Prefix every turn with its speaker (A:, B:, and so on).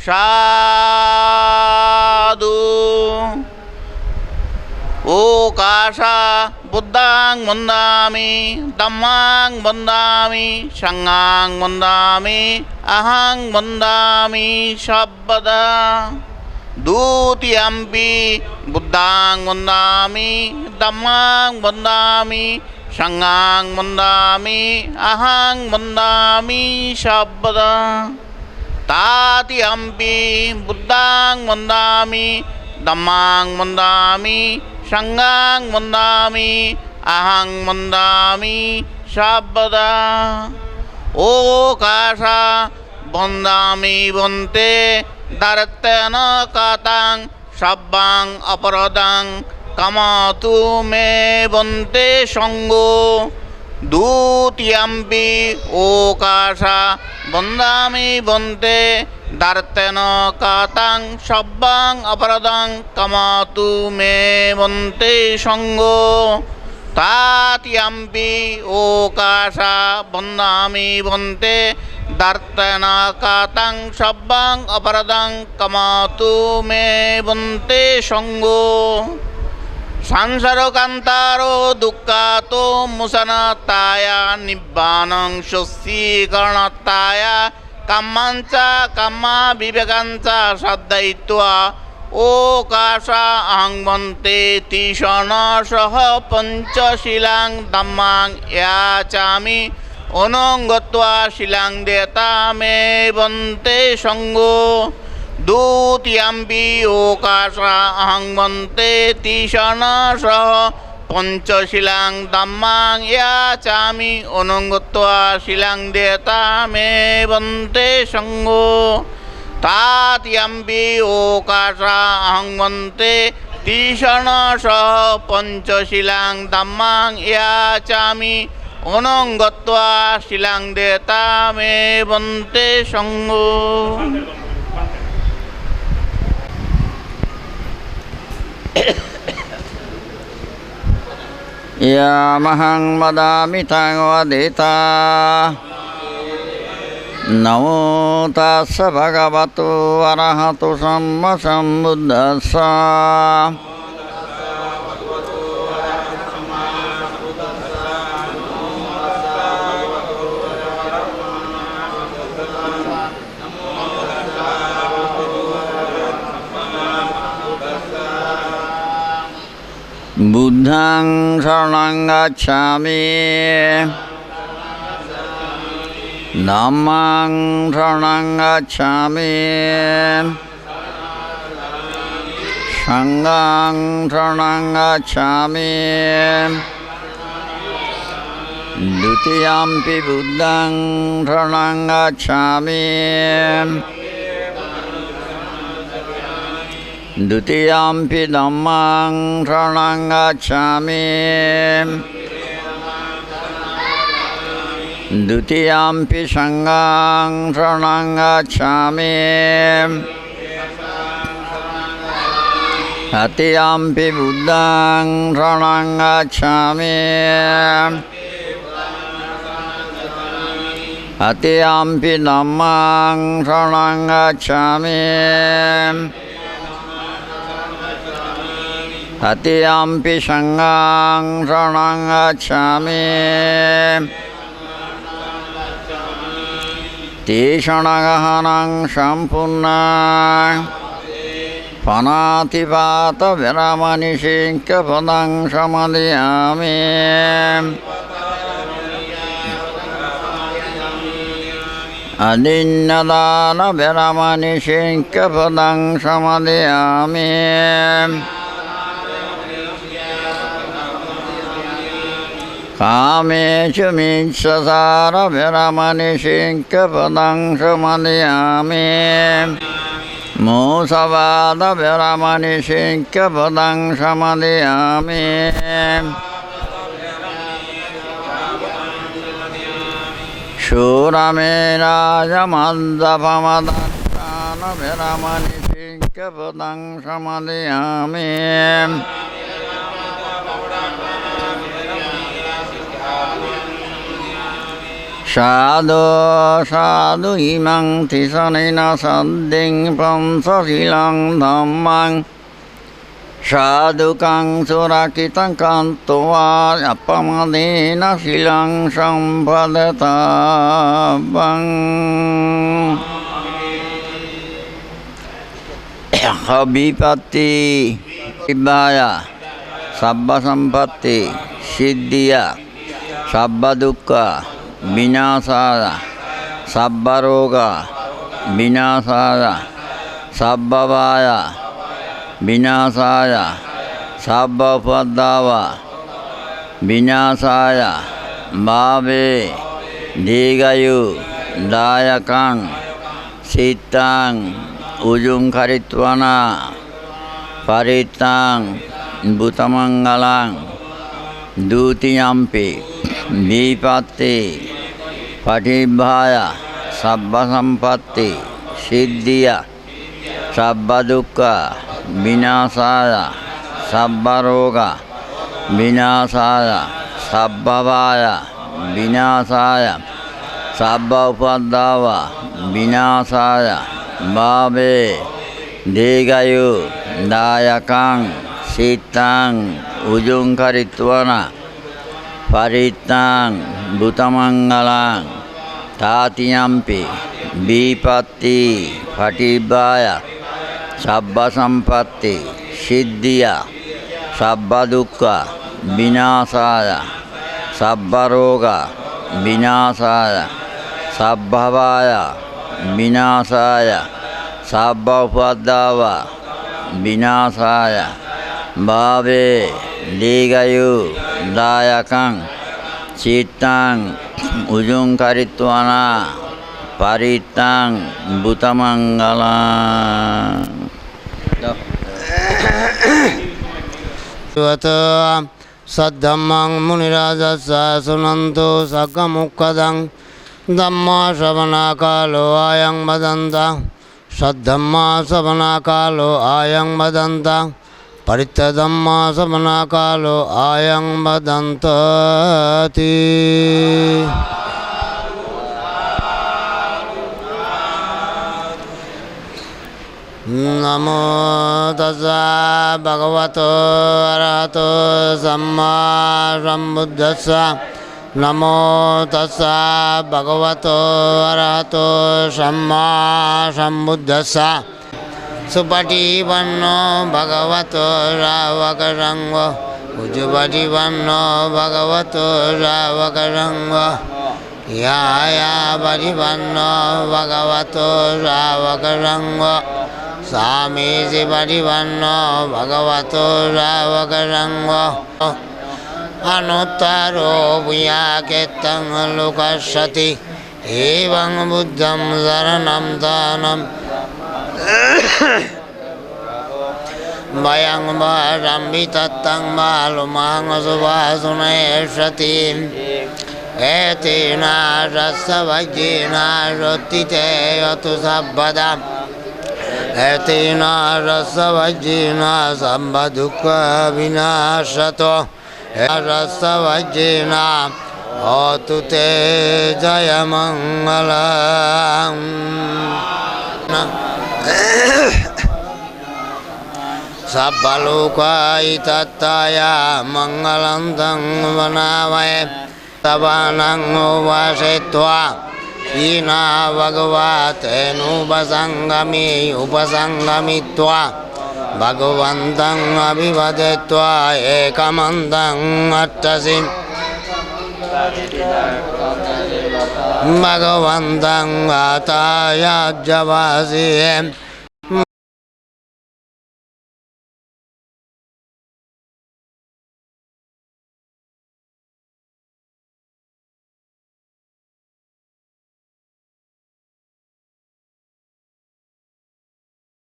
A: সাধু ওকাশা বুদ্ধাং বন্দামি ধম্মাং বন্দামি সংঘাং বন্দামি অহং বন্দামি সব্বদা দ্বিতীয়ম্পি বুদ্ধাং বন্দামি ধম্মাং বন্দামি সংঘাং বন্দামি অহং বন্দামি সব্বদা তাতিয়ম্পি বুদ্ধাং বন্দামি ধম্মাং বন্দামি সংঘাং বন্দামি অহং বন্দামি সব্বদা ওকাশা বন্দামি বন্তে দারত্যেন কাতাং সব্বাং অপরদাং কামাতু মে বন্তে সঙ্গ দ্বিতীয়ম্পি ওকাশা বন্দামি বন্তে দারত্যেন কাতাং সব্বাং অপরদাং কামাতু মে বন্তে সঙ্গ তাতিয়ম্পি ওকাশা বন্দামি বন্তে দারত্যেন কাতাং সব্বাং অপরদাং কামাতু মে বন্তে সঙ্গ সংসারকান্তারো দুঃখাতো মুসনাত্তায়া নিব্বানং স্বস্যীকরণাত্তায়া কাম্মাঞ্চ কাম্মা বিবেকাঞ্চ সাধয়িত্বা ওকাশা অহং বন্তে তিষণসহ পঞ্চশীলাং ধম্মাং ইয়াচামি অনঙ্গত্বা শিলাং দেতা মে বন্তে সঙ্গ দ্বিতীয়ম্পি ওকাশা অহং বন্তে তিষণসহ পঞ্চশীলাং ধম্মাং ইয়াচামি অনঙ্গত্বা শিলাং দেতা মে বন্তে সঙ্গ তাতিয়ম্পি ওকাশা অহং বন্তে তিষণসহ পঞ্চশীলাং ধম্মাং ইয়াচামি অনঙ্গত্বা শিলাং দেতা মে বন্তে সঙ্গ
B: ইয়ামহং বদামি তং ওদিতা নমো তাস্স ভগবতো অরহতো সম্মা সম্বুদ্ধস্স বুদ্ধং শরণং গচ্ছামি ধম্মং শরণং গচ্ছামি সংঘং শরণং গচ্ছামি দ্বিতীয়ম্পি বুদ্ধং শরণং গচ্ছামি দ্বিতীয়ম্পি ধম্মং শরণং গচ্ছামি দ্বিতীয়ম্পি সংঘং শরণং গচ্ছামি তৃতীয়ম্পি বুদ্ধং শরণং গচ্ছামি তৃতীয়ম্পি ধম্মং শরণং গচ্ছামি তৃতীয়ম্পি সংঘং শরণং গচ্ছামি তিষণগহনং সম্পূর্ণং ফনাতিপাত বিরামনিষিক্যপদং সমাদিয়ামি অদিন্যদান বিরামনিষিক্যপদং সমাদিয়ামি কামেষু মিচ্ছসার বিরামনিষিক্যপদং সমাদিয়ামি মোসবাদ বিরামনিষিক্যপদং সমাদিয়ামি শূরমেরাজ মদ্যপমদান বিরামনিষিক্যপদং সমাদিয়ামি Sadhu sadhu imang tisanena sadding pansasilang dhammang Sadukang surakitang kantuwa apamadena silang sampadatabang Habipati Ibaya Sabba Sampatti Siddhiya Sabba Dukkha Vinasaya Sabba Roga Vinasaya Sabba Vaya Vinasaya Sabba Upadava Vinasaya Bhave Digayu Dayakang Sittang Ujung Karitwana Paritang Bhutamangalang Dutiyampi Vipatti Patibhaya Sabba Sampatti Siddhiya Sabba Dukkha Vinasaya Sabba Roga Vinasaya Sabba Vaya Vinasaya Sabba Upadava Vinasaya Bhave Digayu Dayakang Sittang Ujung Karitwana Paritang Bhutamangalang Tatiyampi Vipatti Patibhaya Sabba Sampatti Siddhiya Sabba Dukkha Vinasaya Sabba Roga Vinasaya Sabba Vaya Vinasaya Sabba Upadava Vinasaya Bhave Digayu Dayakang Sittang Ujung Karitwana Paritang Bhutamangalang
C: Saddhammang munirajasa sunanto sakkamukkadang Dhamma savana kalo ayang badanta Saddhamma savana kalo ayang badanta Paritta dhamma savana kalo ayang badantati Namo tassa bhagavato arahato samma sambuddhassa Namo tassa bhagavato arahato samma sambuddhassa Supatipanno bhagavato sāvaka Ujupatipanno bhagavato sāvaka Yāyā patipanno bhagavato sāvaka Sāmīsi patipanno bhagavato sāvaka Anuttaro punyākettaṃ lukashati Evaṃ buddhaṃ saranam tānam Vayang bharam vitattaṃ bālumaṃ subhāsunayashati Etina rasa vajjina rottite yatu sabbadam Etina rasa vajjina sambha dukkha vinashato Rasa vajjina hotu te jaya mangalam Sabbaloka itattaya mangalandang vanavaye Tavanang uvasetva Ina bhagavate upasangamitva Bhagavantang abhivadetva ekamantang attasin Bhagavantang ataya javasi